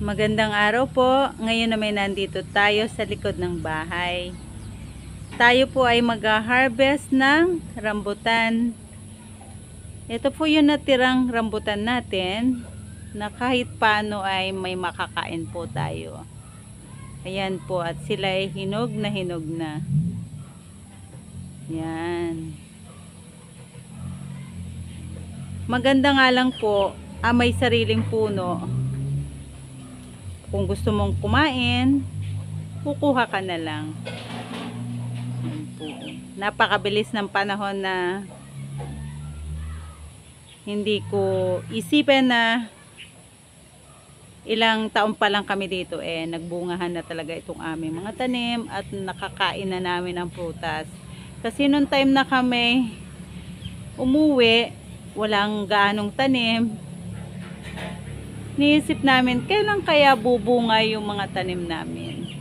Magandang araw po. Ngayon naman nandito tayo sa likod ng bahay. Tayo po ay mag-harvest ng rambutan. Ito po yung natirang rambutan natin na kahit paano ay may makakain po tayo. Ayan po, at sila ay hinog na hinog na. Yan. Maganda nga lang po, may sariling puno. Kung gusto mong kumain, kukuha ka na lang. Yan po. Napakabilis ng panahon na hindi ko isipin na ilang taon pa lang kami dito nagbungahan na talaga itong aming mga tanim at nakakain na namin ang prutas. Kasi nung time na kami umuwi, walang gaanong tanim. Niisip namin, kailan kaya bubunga yung mga tanim namin?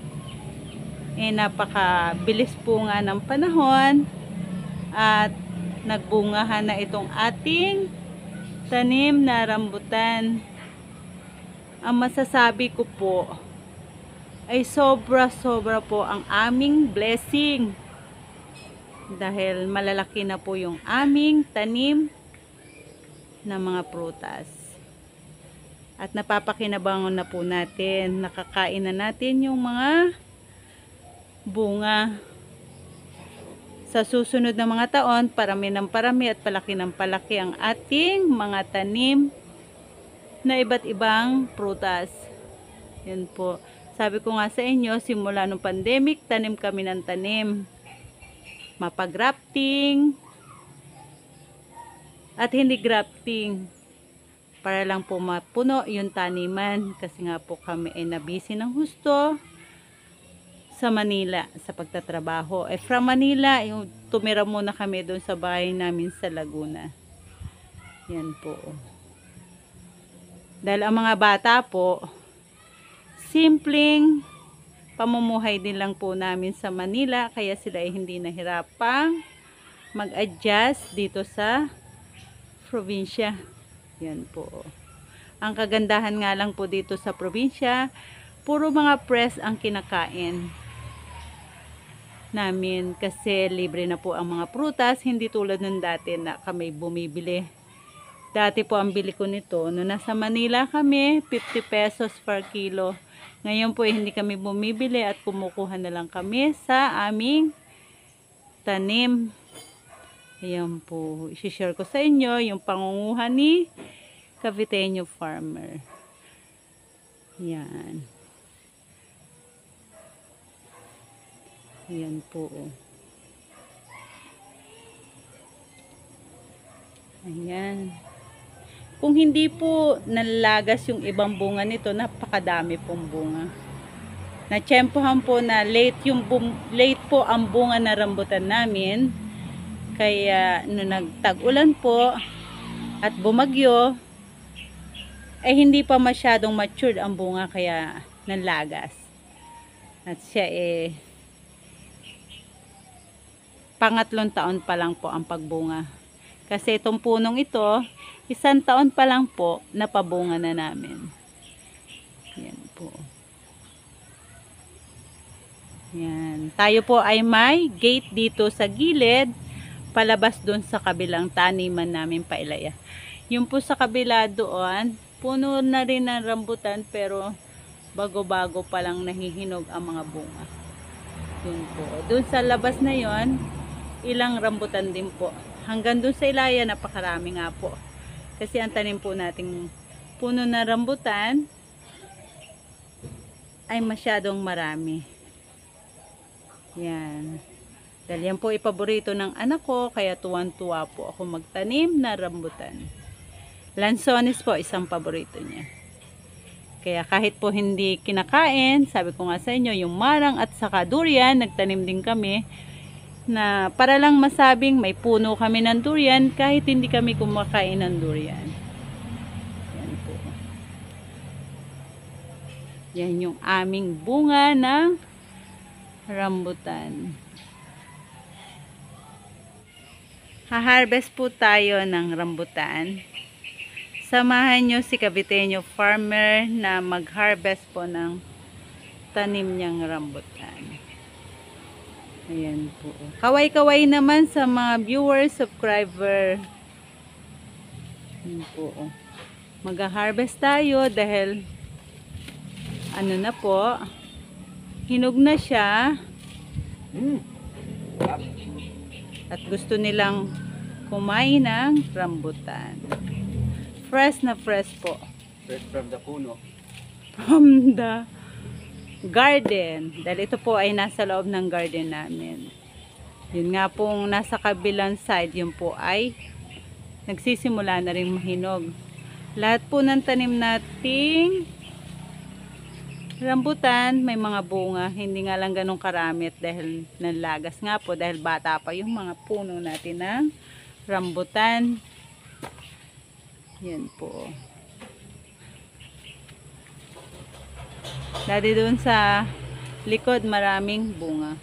Napakabilis po nga ng panahon at nagbungahan na itong ating tanim na rambutan. Ang masasabi ko po ay sobra po ang aming blessing. Dahil malalaki na po yung aming tanim na mga prutas. At napapakinabangon na po natin, nakakain na natin yung mga bunga. Sa susunod na mga taon, parami ng parami at palaki ng palaki ang ating mga tanim na iba't ibang prutas. Yan po. Sabi ko nga sa inyo, simula nung pandemic, tanim kami ng tanim. Mapag-grafting at hindi grafting. Para lang po mapuno yung taniman. Kasi nga po kami ay nabisi ng husto sa Manila sa pagtatrabaho. From Manila, tumira muna kami doon sa bahay namin sa Laguna. Yan po. Dahil ang mga bata po, simpleng pamumuhay din lang po namin sa Manila. Kaya sila ay hindi nahirapang mag-adjust dito sa probinsya. Yan po. Ang kagandahan nga lang po dito sa probinsya, puro mga fresh ang kinakain namin kasi libre na po ang mga prutas, hindi tulad ng dati na kami bumibili. Dati po ang bili ko nito, noong nasa Manila kami, 50 pesos per kilo. Ngayon po hindi kami bumibili at kumukuha na lang kami sa aming tanim. Ayan po, i-share ko sa inyo yung pangunguha ni Caviteño Farmer. Yan. Yan po. Ayan. Kung hindi po nalagas yung ibang bunga nito, napakadami pong bunga. Natsyempohan po na late po ang bunga na rambutan namin. Kaya nung nagtag-ulan po at bumagyo, ay hindi pa masyadong matured ang bunga kaya nanlagas. At siya pangatlong taon pa lang po ang pagbunga. Kasi itong punong ito, 1 taon pa lang po napabunga na namin. Yan po. Yan. Tayo po ay may gate dito sa gilid, palabas doon sa kabilang taniman namin pailaya. Yung po sa kabila doon, puno na rin ng rambutan pero bago-bago pa lang nahihinog ang mga bunga. Yun po. Doon sa labas na yon, ilang rambutan din po. Hanggang doon sa ilaya, napakarami nga po. Kasi ang tanim po nating puno na rambutan ay masyadong marami. Yan. Dahil yan po ipaborito ng anak ko, kaya tuwan-tuwa po ako magtanim na rambutan. Lansones po, isang paborito niya. Kaya kahit po hindi kinakain, sabi ko nga sa inyo, yung marang at saka durian, nagtanim din kami na para lang masabing may puno kami ng durian kahit hindi kami kumakain ng durian. Yan po. Yan yung aming bunga ng rambutan. Ha-harvest po tayo ng rambutan Samahan nyo si Caviteño farmer na mag-harvest po ng tanim niyang rambutan. Ayan po. Kaway-kaway naman sa mga viewers, subscriber. Ayan po. Mag-harvest tayo dahil ano na po, hinog na siya. At gusto nilang kumain ng rambutan. Fresh na fresh po. Fresh from the puno. From the garden. Dahil ito po ay nasa loob ng garden namin. Yun nga pong nasa kabilang side, yun po ay nagsisimula na rin mahinog. Lahat po ng tanim nating rambutan, may mga bunga. Hindi nga lang ganun karami dahil nalagas nga po. Dahil bata pa yung mga puno natin ng rambutan. Yan po. Dati doon sa likod maraming bunga.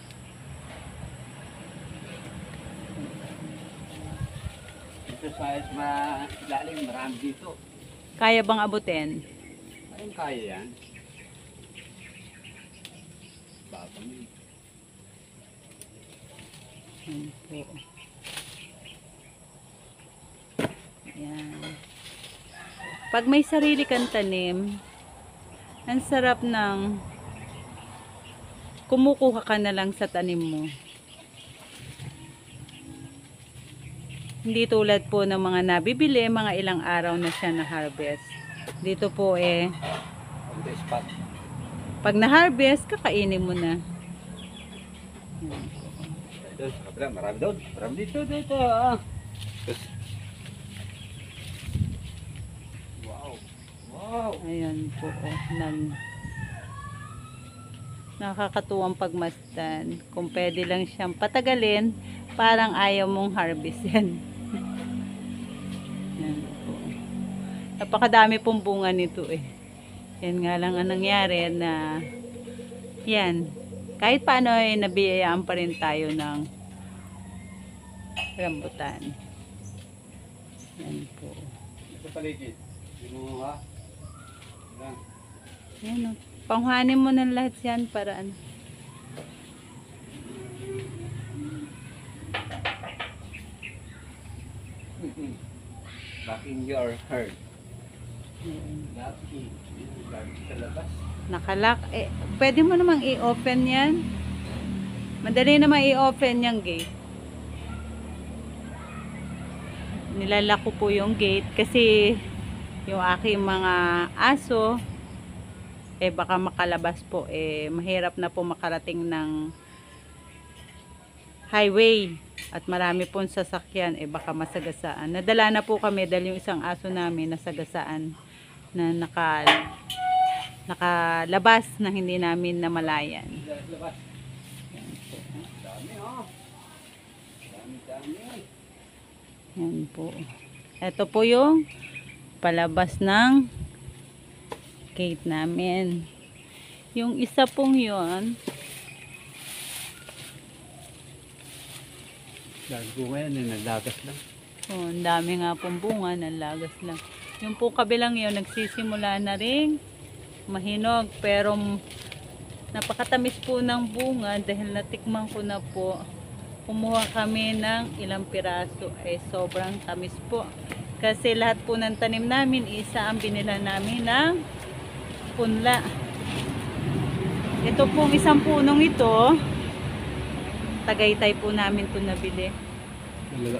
Ito sa malalim, marami dito. Kaya bang abutin? Ayun, kaya yan. Babang yun. Yan po. Yan. Pag may sarili kang tanim, ang sarap ng kumukuha ka na lang sa tanim mo. Hindi tulad po ng mga nabibili, mga ilang araw na siya na harvest. Dito po On the spot. pag na-harvest, kakainin mo na. Doon, sa kabila, marami doon. Marami dito. Wow. Ayan po. Nakakatuwang pagmasdan. Kung pwede lang siyang patagalin, parang ayaw mong harvest yan. Yan po. Napakadami pong bunga nito eh. Yan nga lang ang nangyari na yan. Kahit paano ay nabiyayaan pa rin tayo ng rambutan. Yan po. Ito paligid. Hindi mo ha? Lang. Yan o. Panghuhanin mo ng lahat yan para ano. Back in your herd. Yan. Lucky. Lucky sa labas. Nakalock. Pwede mo namang i-open yan. Madali namang i-open yung gate. Nilalak ko po yung gate kasi yung aking mga aso baka makalabas po mahirap na po makarating ng highway at marami pong sasakyan baka masagasaan. Nadala na po kami dahil yung isang aso namin nasagasaan na nakalabas na hindi namin namalayan. Labas. Dami oh. Dami. Yan po. Ito po yung palabas ng gate namin. Yung isa pong yun, Dahil bunga yan, naglagas lang. ang dami nga pong bunga, nalagas lang. Yung po kabilang yun, nagsisimula na rin mahinog. Pero napakatamis po ng bunga dahil natikman ko na po. Kumuha kami ng ilang piraso. Sobrang tamis po. Kasi lahat po ng tanim namin, isa ang binila namin ng punla. Ito pong isang punong ito, Tagaytay po namin ito nabili.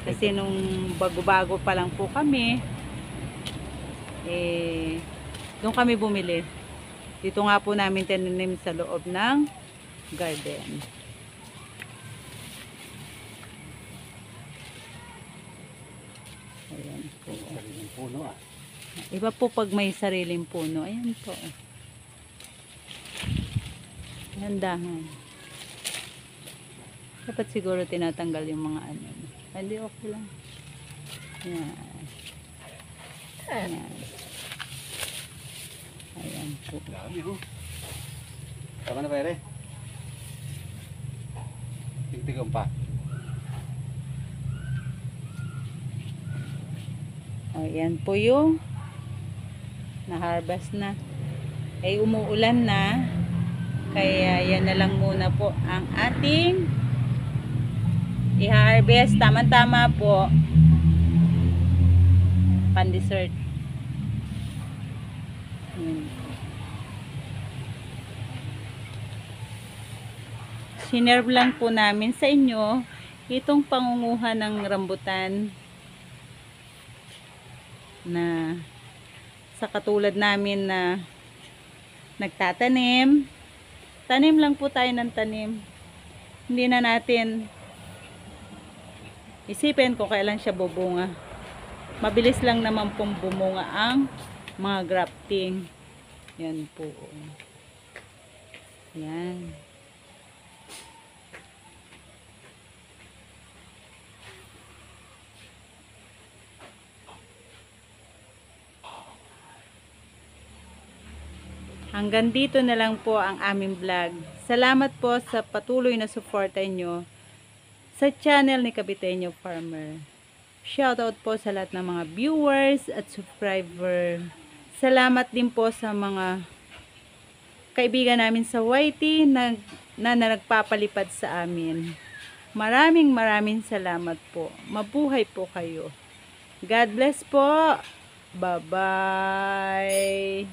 Kasi nung bago-bago pa lang po kami, doon kami bumili. Dito nga po namin tinanim sa loob ng garden. Ayan po. Sariling puno ah. Iba po pag may sariling puno. Ayan po. Handahan. Dapat siguro tinatanggal yung mga ano. Hindi, okay lang. Ayan. Ayan. Ayan po. Dami oh. Tama na pare. Tigtigan pa. Ayan po yung Na-harvest na. Ay umuulan na. Kaya yan na lang muna po ang ating i-harvest. Tama-tama po. Pan-dessert. Sinerve lang po namin sa inyo itong pangunguha ng rambutan na sa katulad namin na nagtatanim. Tanim lang po tayo ng tanim. Hindi na natin isipin kung kailan siya bubunga. Mabilis lang naman pong bumunga ang mga grafting. Yan po. Yan. Hanggang dito na lang po ang aming vlog. Salamat po sa patuloy na suporta nyo sa channel ni Caviteño Farmer. Shoutout po sa lahat ng mga viewers at subscriber. Salamat din po sa mga kaibigan namin sa YT na nagpapalipad sa amin. Maraming salamat po. Mabuhay po kayo. God bless po. Bye-bye.